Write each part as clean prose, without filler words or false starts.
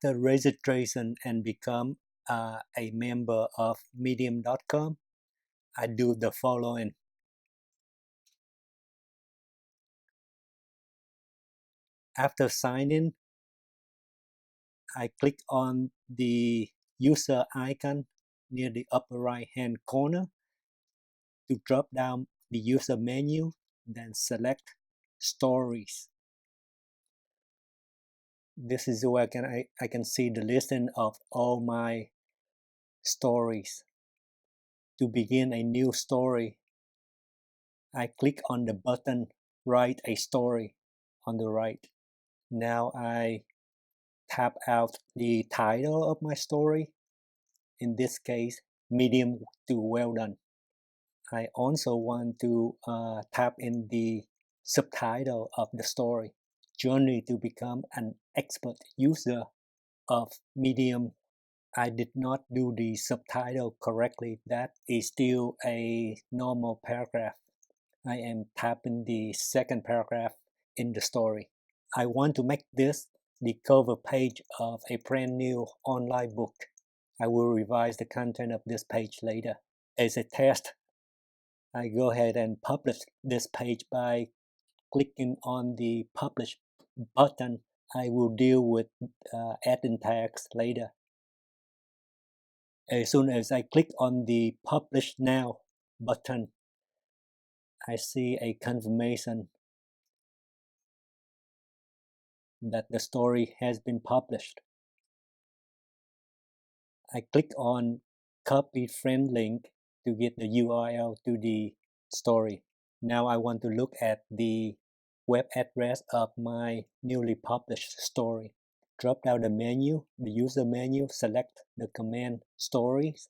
After registration and become a member of MediumDotCom, I do the following. After signing, I click on the user icon near the upper right hand corner to drop down the user menu, then select Stories. This is where I can see the listing of all my stories. To begin a new story, I click on the button Write a Story on the right. Now I tap out the title of my story, in this case, Medium to Well Done. I also want to tap in the subtitle of the story, Journey to Become an Expert User of Medium. I did not do the subtitle correctly. That is still a normal paragraph. I am tapping the second paragraph in the story. I want to make this the cover page of a brand new online book. I will revise the content of this page later. As a test, I go ahead and publish this page by clicking on the Publish button. I will deal with adding tags later. As soon as I click on the Publish Now button, I see a confirmation that the story has been published. I click on Copy Friend Link to get the URL to the story. Now I want to look at the web address of my newly published story. Drop down the menu, the user menu, select the command Stories.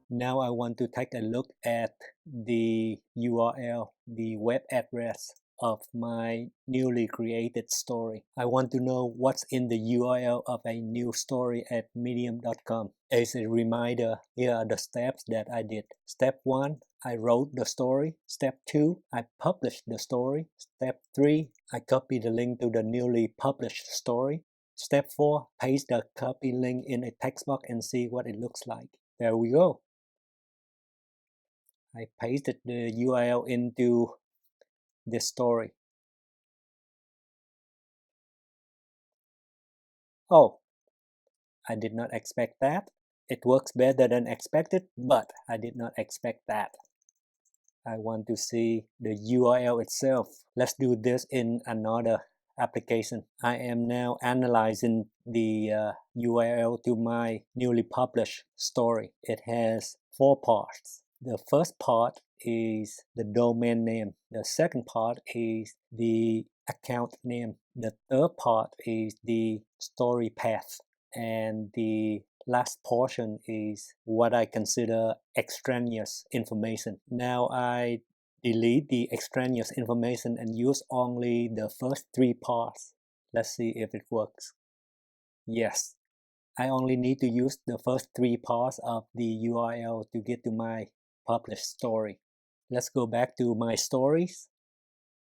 Now I want to take a look at the URL, the web address of my newly created story. I want to know what's in the URL of a new story at MediumDotCom. As a reminder, here are the steps that I did. Step 1, I wrote the story. Step 2, I published the story. Step 3, I copied the link to the newly published story. Step 4, paste the copy link in a text box and see what it looks like. There we go. I pasted the URL into this story. Oh, I did not expect that. It works better than expected, but I did not expect that. I want to see the URL itself. Let's do this in another application. I am now analyzing the URL to my newly published story. It has 4 parts. The first part is the domain name. The second part is the account name. The third part is the story path. And the last portion is what I consider extraneous information. Now I delete the extraneous information and use only the first 3 parts. Let's see if it works. Yes, I only need to use the first 3 parts of the URL to get to my published story. Let's go back to my stories,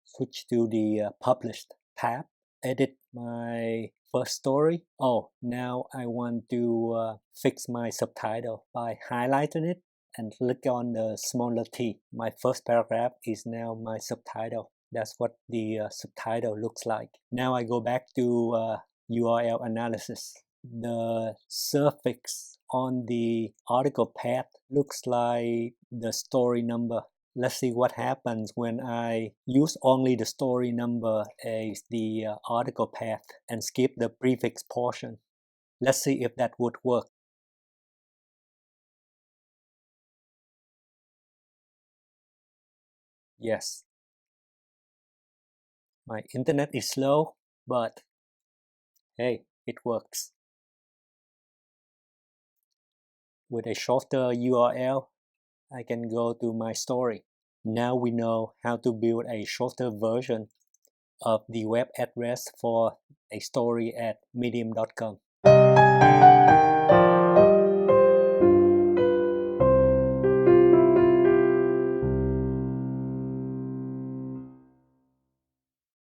switch to the published tab, edit my first story. Oh, now I want to fix my subtitle by highlighting it and click on the smaller T. My first paragraph is now my subtitle. That's what the subtitle looks like. Now I go back to URL analysis. The suffix on the article path looks like the story number. Let's see what happens when I use only the story number as the article path and skip the prefix portion. Let's see if that would work. Yes. My internet is slow, but hey, it works. With a shorter URL, I can go to my story. Now we know how to build a shorter version of the web address for a story at MediumDotCom.